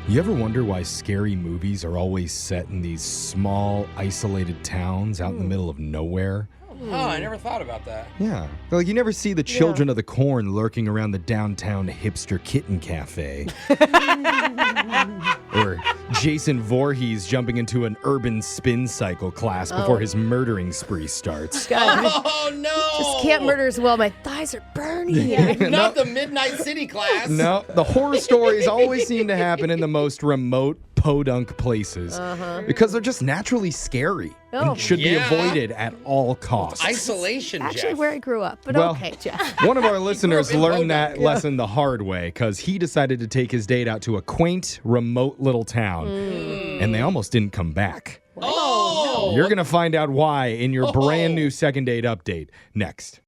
You ever wonder why scary movies are always set in these small, isolated towns out in the middle of nowhere? Oh, I never thought about that. Yeah. Like, you never see the children of the corn lurking around the downtown hipster kitten cafe. Or Jason Voorhees jumping into an urban spin cycle class before his murdering spree starts. Oh, no! Just can't murder as well. My thighs are burning. Not the Midnight City class. No, the horror stories always seem to happen in the most remote, podunk places because they're just naturally scary and should be avoided at all costs. Isolation, Actually, Jeff. where I grew up, but Well, okay, Jeff. One of our listeners in learned Podunk. that lesson the hard way because he decided to take his date out to a quaint, remote little town, and they almost didn't come back. Oh! You're going to find out why in your brand new second date update next.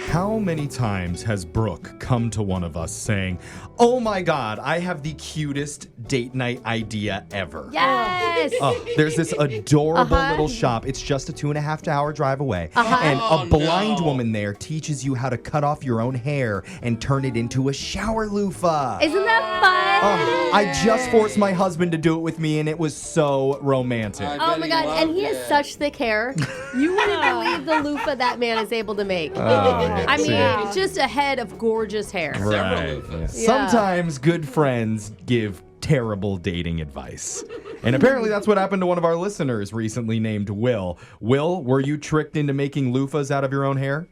How many times has Brooke come to one of us saying, "Oh my God, I have the cutest date night idea ever"? Yes. There's this adorable little shop. It's just a 2.5 hour drive away. And a blind woman there teaches you how to cut off your own hair and turn it into a shower loofah. Isn't that fun? I just forced my husband to do it with me, and it was so romantic. Oh my God, and he has such thick hair. You wouldn't believe the loofah that man is able to make. I mean, just a head of gorgeous hair. Right. loofahs. Sometimes good friends give terrible dating advice. And apparently that's what happened to one of our listeners recently named Will. Will, were you tricked into making loofahs out of your own hair?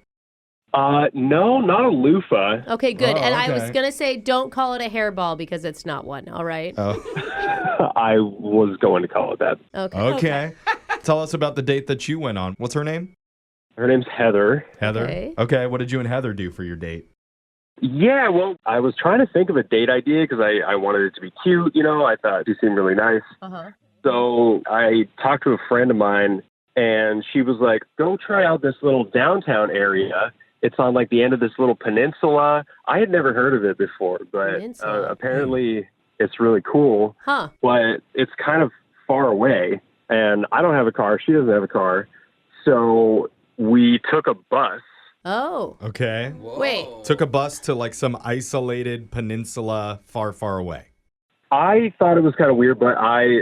No, not a loofah. Okay, good. Oh, And I was okay. going to say, don't call it a hairball because it's not one, all right? I was going to call it that. Okay. Tell us about the date that you went on. What's her name? Her name's Heather. Heather. Okay, what did you and Heather do for your date? Yeah, well, I was trying to think of a date idea because I wanted it to be cute, you know. I thought she seemed really nice. So I talked to a friend of mine, and she was like, go try out this little downtown area. It's on, like, the end of this little peninsula. I had never heard of it before, but Peninsula. apparently it's really cool. But it's kind of far away, and I don't have a car. She doesn't have a car. So we took a bus. Oh. Okay. Whoa. Wait. Took a bus to like some isolated peninsula far, far away. I thought it was kind of weird, but I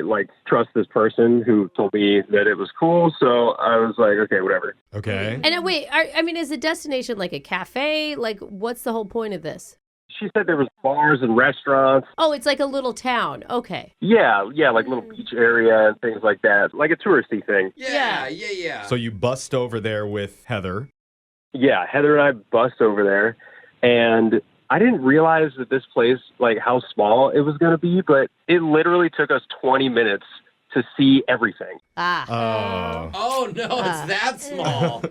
trust this person who told me that it was cool. So I was like, okay, whatever. Okay. And wait, I mean, is the destination like a cafe? Like, what's the whole point of this? She said there was bars and restaurants. Oh, it's like a little town. Okay. Yeah, like little beach area and things like that. Like a touristy thing. Yeah. So you bust over there with Heather. Yeah, Heather and I bust over there. And I didn't realize that this place, like how small it was going to be, but it literally took us 20 minutes to see everything. Oh, no, it's that small.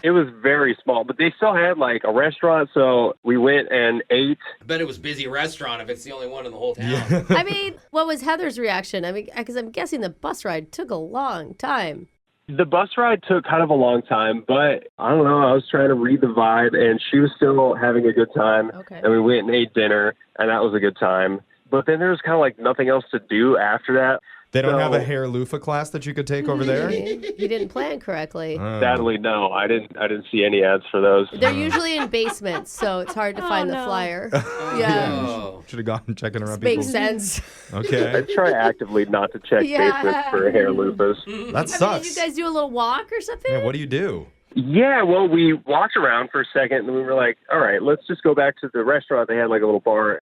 It was very small, but they still had like a restaurant, so we went and ate. I bet it was a busy restaurant if it's the only one in the whole town. I mean, what was Heather's reaction? I mean, because I'm guessing the bus ride took a long time. The bus ride took kind of a long time, but I don't know, I was trying to read the vibe, and she was still having a good time. Okay. And we went and ate dinner, and that was a good time. But then there was kind of like nothing else to do after that. They don't have a hair loofah class that you could take over there? You didn't plan correctly. Sadly, no, I didn't see any ads for those. They're usually in basements, so it's hard to find the flyer. Oh. Should have gone checking around Makes people. sense. Okay. I try actively not to check basements for hair loofahs. That sucks. I mean, did you guys do a little walk or something? Yeah, what do you do? Yeah, well, we walked around for a second, and we were like, all right, let's just go back to the restaurant. They had like a little bar.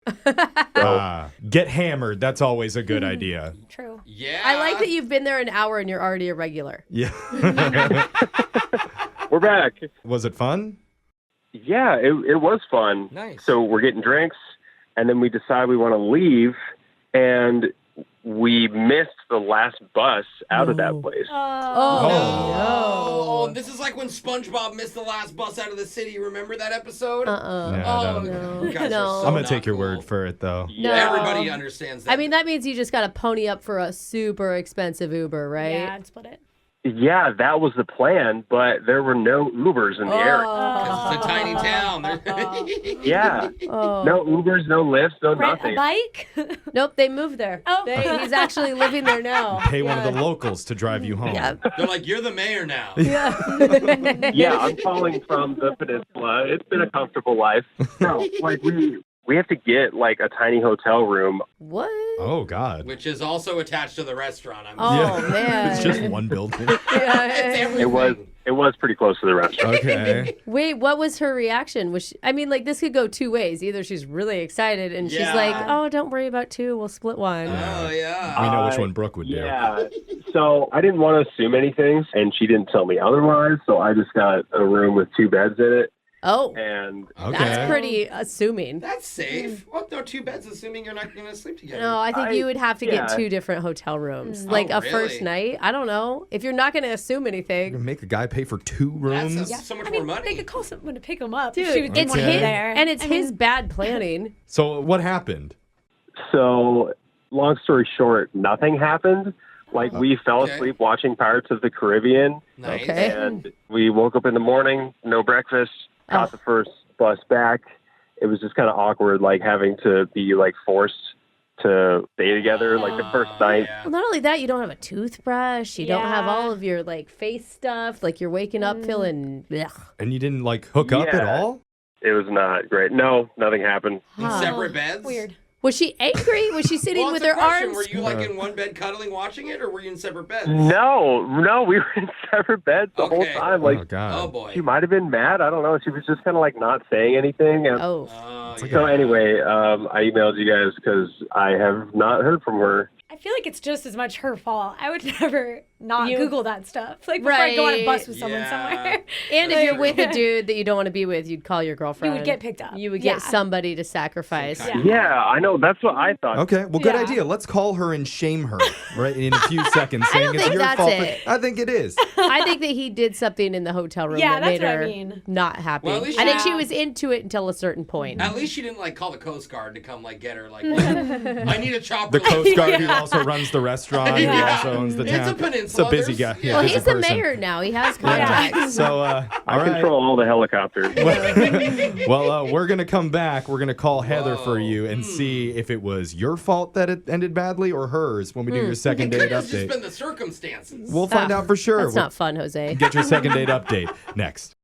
Get hammered. That's always a good idea. True. Yeah. I like that you've been there an hour and you're already a regular. Yeah. We're back. Was it fun? Yeah, it was fun. Nice. So we're getting drinks, and then we decide we want to leave, and we missed the last bus out of that place. Oh, this is like when SpongeBob missed the last bus out of the city. Remember that episode? No, Oh, no. you guys No. are so I'm going to not take your cool. word for it, though. No. Everybody understands that. I mean, that means you just got to pony up for a super expensive Uber, right? Yeah, I'd split it. Yeah, that was the plan, but there were no Ubers in the area. 'Cause it's a tiny town. Yeah. No Ubers, no lifts, no Rent nothing. a bike? Nope, they moved there. Oh. He's actually living there now. Pay one of the locals to drive you home. Yeah. They're like, you're the mayor now. Yeah, I'm calling from the peninsula. It's been a comfortable life. No, like we we have to get like a tiny hotel room. What? Oh, God. Which is also attached to the restaurant. Oh, Yeah. man. It's just one building. It's everything. It was pretty close to the restaurant. Okay. Wait, what was her reaction? Was she, I mean, like, this could go two ways. Either she's really excited and she's Yeah. like, oh, don't worry about two. We'll split one. Oh, yeah. We know which one Brooke would do. Yeah. So I didn't want to assume anything, and she didn't tell me otherwise. So I just got a room with 2 beds in it, Oh, and Okay. that's pretty assuming. That's safe. Well, no 2 beds, assuming you're not going to sleep together. No, I think you would have to get yeah. 2 different hotel rooms. Oh, Like a really? first night. I don't know. If you're not going to assume You're anything. gonna make a guy pay for 2 rooms? That's so much I mean, more money. they could call someone to pick him up. Dude, if she didn't it's want his, him there. and it's I his mean, bad planning. So what happened? so long story short, nothing happened. Like we fell Okay. asleep watching Pirates of the Caribbean, Nice. Okay. and we woke up in the morning, no breakfast, caught the first bus back. It was just kind of awkward, like having to be like forced to stay together, like the first night. Yeah. Well, not only that, you don't have a toothbrush. You don't have Yeah. all of your like face stuff. Like you're waking up feeling. Ugh. And you didn't like hook up at Yeah. all? It was not great. No, nothing happened. In separate beds? weird. Was she angry? Was she sitting Well, with it's a her question. arms? Were you like in one bed cuddling watching it, or were you in separate beds? No, we were in separate beds the whole Okay. time. Like Oh, God. Oh, boy. she might have been mad. I don't know. She was just kind of like not saying anything. And Oh, so anyway, I emailed you guys because I have not heard from her. I feel like it's just as much her fault. I would never not You- Google that stuff. Like before I go on a bus with someone Yeah. somewhere. and if you're with a dude that you don't want to be with, you'd call your girlfriend. You would get picked up. You would Yeah. get somebody to sacrifice. Some kind Yeah. I know. That's what I thought. Okay, well, good Yeah. idea. Let's call her and shame her right in a few seconds, I saying don't it's think your that's fault. it. I think it is. I think that he did something in the hotel room Yeah, that that's made what I her mean. not happy. Well, at least I think she- she was into it until a certain point. At least she didn't like call the Coast Guard to come like get her. Like, I need a chopper. The Coast Guard who Yeah. also runs the restaurant, who Yeah. also owns the It's town. a peninsula. It's a busy There's- guy. yeah. Well, busy he's the person. mayor now. He has Yeah. contacts. So, I all right. control all the helicopters. Well, we're going to come back. We're going to call Heather for Whoa. you and see if it was your fault that it ended badly or hers when we do your second It date could have just update. been the circumstances. We'll find Ah, out for sure. That's We'll not fun, Jose. get your second date update next.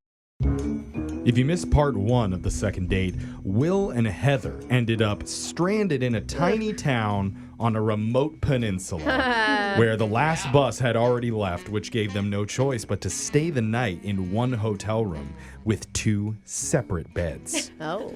If you missed part 1 of the second date, Will and Heather ended up stranded in a tiny town on a remote peninsula where the last bus had already left, which gave them no choice but to stay the night in one hotel room with 2 separate beds. Oh.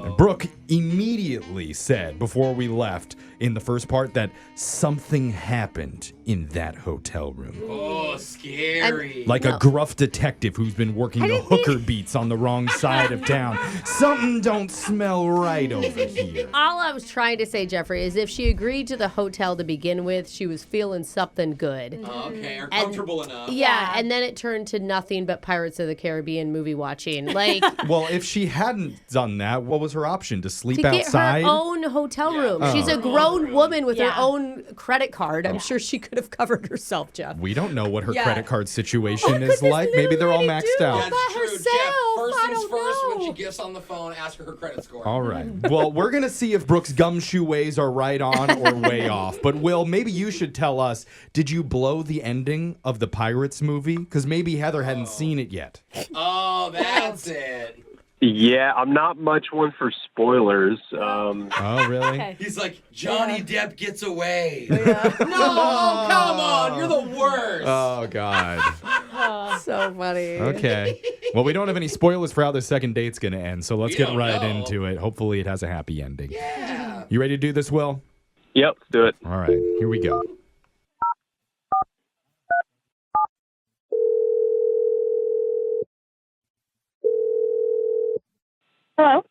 And Brooke immediately said before we left in the first part that something happened in that hotel room. Oh, scary. Like a gruff detective who's been working the hooker beats on the wrong side of town. Something don't smell right over here. All I was trying to say, Jeffrey, is if she agreed to the hotel to begin with, she was feeling something good. Okay, or comfortable enough. Yeah, and then it turned to nothing but Pirates of the Caribbean movie watching. Like, Well, if she hadn't done that, what was her option? To sleep to get outside? her own hotel room. Oh. She's a grown woman with her Yeah. own credit card. I'm sure she could have covered herself, Jeff. We don't know what her Yeah. credit card situation What is could this like. Maybe they're all little maxed lady do? out. That's By true. herself, Jeff, first I things don't first, when know. she gets on the phone, ask her credit score. All right. Well, we're going to see if Brooke's gumshoe ways are right on or way off. But, Will, maybe you should tell us, did you blow the ending of the Pirates movie? Because maybe Heather hadn't seen it yet. Oh, that's it. Yeah, I'm not much one for spoilers. Oh, really? Okay. He's like, Johnny Depp gets away. No, come on. You're the worst. Oh, God. So funny. Okay. Well, we don't have any spoilers for how the second date's going to end, so let's We get don't right know. into it. Hopefully it has a happy ending. Yeah. You ready to do this, Will? Yep, let's do it. All right. Here we go. Hello.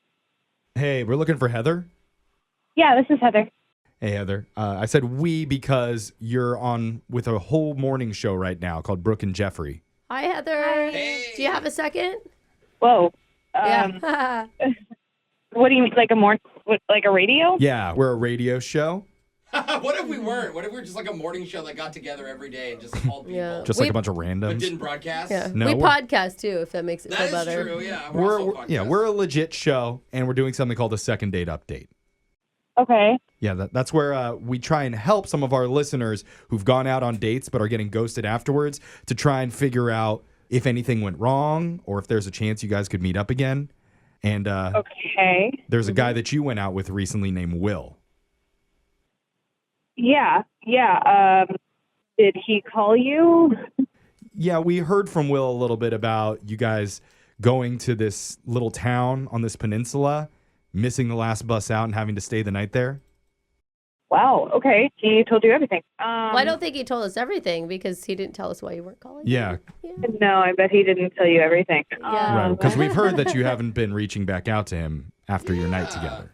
Hey, we're looking for Heather. Yeah, this is Heather. Hey, Heather. I said we because you're on with a whole morning show right now called Brooke and Jeffrey. Hi, Heather. Hey. Do you have a second? Whoa. Yeah. What do you mean, like a radio? Yeah, we're a radio show, What if we weren't? What if we were just like a morning show that got together every day and just called people, Yeah. just We- like a bunch of but randoms. didn't broadcast? Yeah. No, we we're- podcast too, if that makes it That feel is better. true, yeah. We're also a podcast. we're a legit show, and we're doing something called a second date update. Okay. Yeah, that's where we try and help some of our listeners who've gone out on dates but are getting ghosted afterwards to try and figure out if anything went wrong or if there's a chance you guys could meet up again. And Okay. there's a guy that you went out with recently named Will. Yeah. Did he call you? Yeah, we heard from Will a little bit about you guys going to this little town on this peninsula, missing the last bus out and having to stay the night there. Wow. Okay. He told you everything. Well, I don't think he told us everything because he didn't tell us why you weren't calling. Yeah. No, I bet he didn't tell you everything. Yeah. Right, because we've heard that you haven't been reaching back out to him after your night together.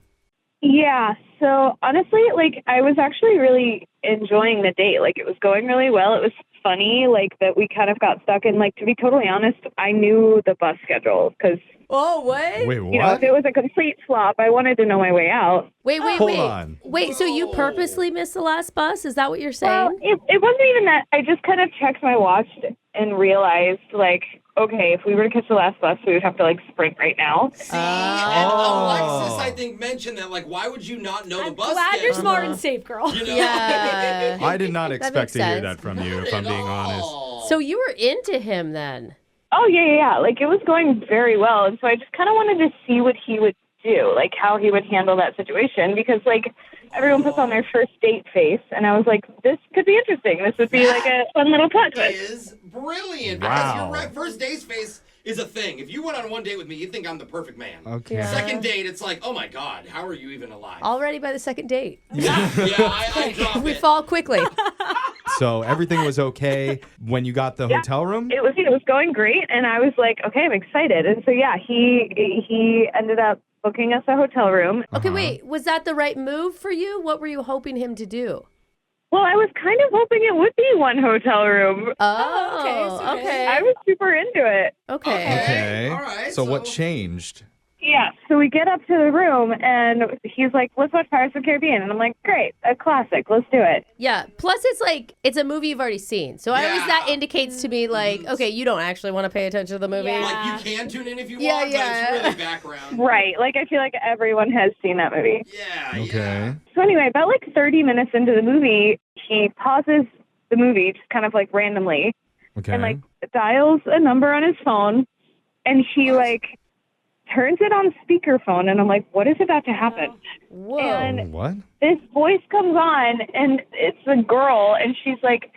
Yeah. So honestly, like I was actually really enjoying the date. Like it was going really well. It was funny, like that we kind of got stuck in. Like to be totally honest, I knew the bus schedule because Oh, what? Wait, what? you know if it was a complete flop, I wanted to know my way out. Wait. Hold on. Wait, so you purposely missed the last bus? Is that what you're saying? Well, it wasn't even that. I just kind of checked my watch and realized, like, okay, if we were to catch the last bus, we would have to, like, sprint right now. See, and Alexis, I think, mentioned that, like, why would you not know the I'm bus glad you're schedule? smart and safe, girl. You know? Yeah. I did not expect makes to hear sense. that from you, if I'm being honest. So you were into him then? Oh, yeah. Like, it was going very well. And so I just kind of wanted to see what he would do, like, how he would handle that situation. Because, like, everyone puts on their first date face. And I was like, this could be interesting. This would be, like, a fun little plot twist. Is brilliant. Wow. Because you're right. First date's face is a thing. If you went on one date with me, you think I'm the perfect man. Okay. Yeah. Second date, it's like, oh my God, how are you even alive? Already by the second date. I drop We it. fall quickly. So everything was okay when you got the hotel room? It was going great. And I was like, okay, I'm excited. And so, yeah, he ended up booking us a hotel room. Okay, wait. Was that the right move for you? What were you hoping him to do? Well, I was kind of hoping it would be one hotel room. Oh, okay. I was super into it. Okay. Okay. All right, So what so- changed? Yeah. So we get up to the room, and he's like, let's watch Pirates of the Caribbean. And I'm like, great, a classic. Let's do it. Yeah. Plus, it's like, it's a movie you've already seen. So I always, that indicates to me, like, okay, you don't actually want to pay attention to the movie. Yeah. Like, you can tune in if you Yeah, want, yeah. but it's really background. Right. Like, I feel like everyone has seen that movie. Yeah, Okay. So anyway, about like 30 minutes into the movie, he pauses the movie just kind of like randomly Okay. and like dials a number on his phone, and he like turns it on speakerphone, and I'm like, what is about to happen? Whoa. And What? this voice comes on, and it's a girl, and she's like,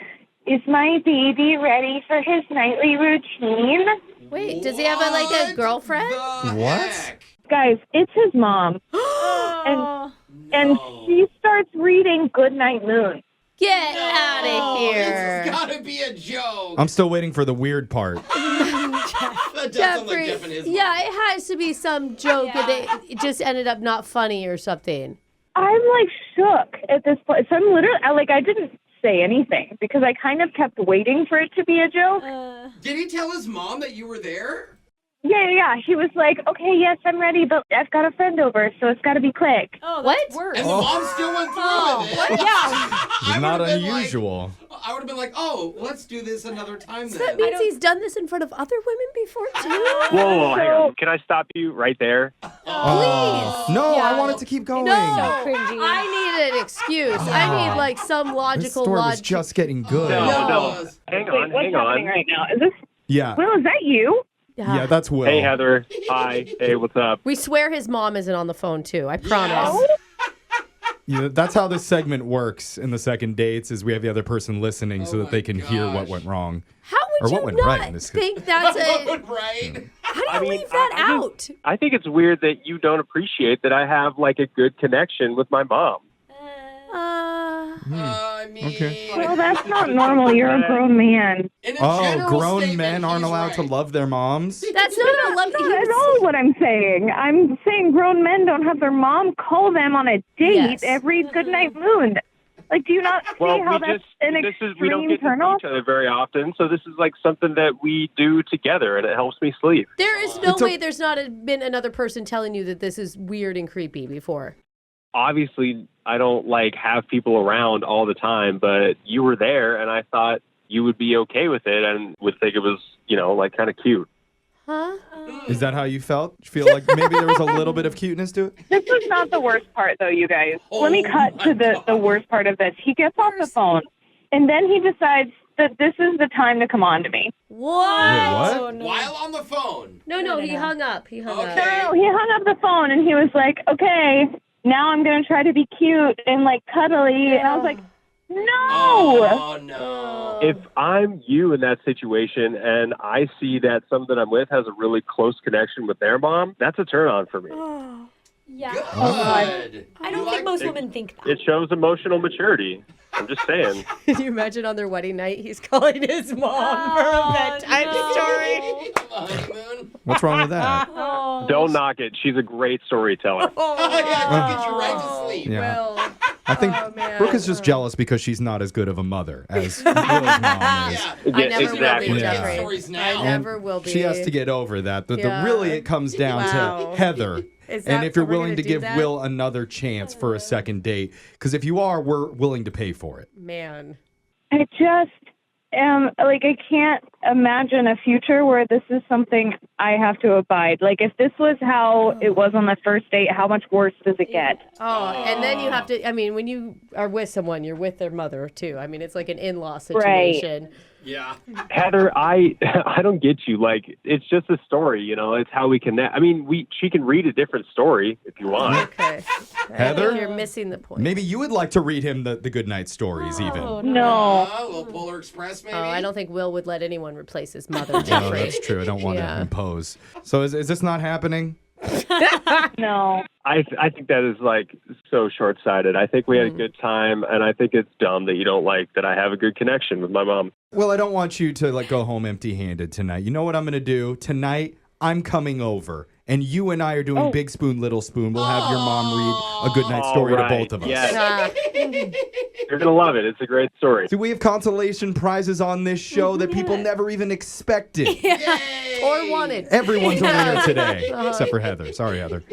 is my baby ready for his nightly routine? Wait, does he have a girlfriend? The What? heck? Guys, it's his mom. Oh. And she starts reading Goodnight Moon. Get out of This here. has got to be a joke. I'm still waiting for the weird part. That does sound like Jeffrey, Jeff and his yeah, it has to be some joke Yeah. that it just ended up not funny or something. I'm like shook at this point. So I'm literally, I didn't say anything because I kind of kept waiting for it to be a joke. Did he tell his mom that you were there? Yeah. He was like, okay, yes, I'm ready, but I've got a friend over, so it's got to be quick. Oh, What? that's worse. And the mom still went through with it? Yeah. I It's not would've been like- unusual. I would have been like, oh, let's do this another time So then. that means he's done this in front of other women before, too? Whoa, hang on. Can I stop you right there? Oh. No, I wanted to keep going. No, cringy. I need an excuse. I need like some This logical story was logic. just getting good. No. Hang Wait, on, what's hang happening on. right now? Is this Yeah. Will? Is that you? Yeah, that's Will. Hey, Heather. Hi. Hey, what's up? We swear his mom isn't on the phone too. I promise. Oh, Yeah, that's how this segment works in the second dates is we have the other person listening so that they can hear what went wrong. How Or would what you went not right in this case. think that's a? Right? How do you leave that out? I think it's weird that you don't appreciate that I have like a good connection with my mom. I mean, Okay. well, that's not normal. You're a grown man. in a Oh, general grown statement, men aren't he's allowed to right. love their moms? That's not a love. Not at all what I'm saying. I'm saying grown men don't have their mom call them on a date Yes. every Goodnight Moon. Like, do you not see Well, how we that's just an we don't extreme get to turn see off? each other very often, so this is like something that we do together, and it helps me sleep. There is no It's a- way there's not been another person telling you that this is weird and creepy before. Obviously, I don't like have people around all the time, but you were there, and I thought you would be okay with it and would think it was, like kind of cute. Huh? Is that how you felt? You feel like maybe there was a little bit of cuteness to it? This was not the worst part, though, you guys. Oh Let me cut my to the worst part of this. He gets off the phone, and then he decides that this is the time to come on to me. What? Wait, what? Oh, no. While on the phone. No, he hung up. He hung Okay. up. No, he hung up the phone and he was like, okay, now I'm going to try to be cute and like cuddly. And I was like, no. Oh, no. If I'm you in that situation and I see that someone that I'm with has a really close connection with their mom, that's a turn on for me. Yeah. Good. I don't think most women think that. It shows emotional maturity. I'm just saying. Can you imagine on their wedding night, he's calling his mom for a bedtime story? Honeymoon. What's wrong with that? Oh. Don't knock it. She's a great storyteller. Oh, yeah, to get you right to sleep. Yeah. Well, I think man. Brooke is just jealous because she's not as good of a mother as Will's mom is. Yeah. I never exactly. will be, Yeah. Jeffrey. Stories now. I And never will be. She has to get over that. Yeah. Really, it comes down Wow. to Heather. Is And that- if you're are we willing gonna to do give that? Will another chance for a second date. Because if you are, we're willing to pay for it. Man. I just am like, I can't imagine a future where this is something I have to abide. Like, if this was how it was on the first date, how much worse does it get? Oh, and then you have to, I mean, when you are with someone, you're with their mother too. I mean, it's like an in-law situation. Yeah. Heather, I don't get you. Like, it's just a story, you know. It's how we connect. I mean, she can read a different story if you want. Okay. Heather? I think you're missing the point. Maybe you would like to read him the good night stories even. No. A little Polar Express, maybe? Oh, I don't think Will would let anyone replace his mother, Oh, Jeffrey. that's true. I don't want Yeah. to impose. So is this not happening? No. I think that is like so short-sighted. I think we had a good time, and I think it's dumb that you don't like that I have a good connection with my mom. Well, I don't want you to go home empty-handed tonight. You know what I'm going to do? Tonight, I'm coming over, and you and I are doing Big Spoon, Little Spoon. We'll have your mom read a good night story to both of us. Yes. You're going to love it. It's a great story. Do we have consolation prizes on this show that people never even expected? Or wanted. Everyone's on there today, except for Heather. Sorry, Heather.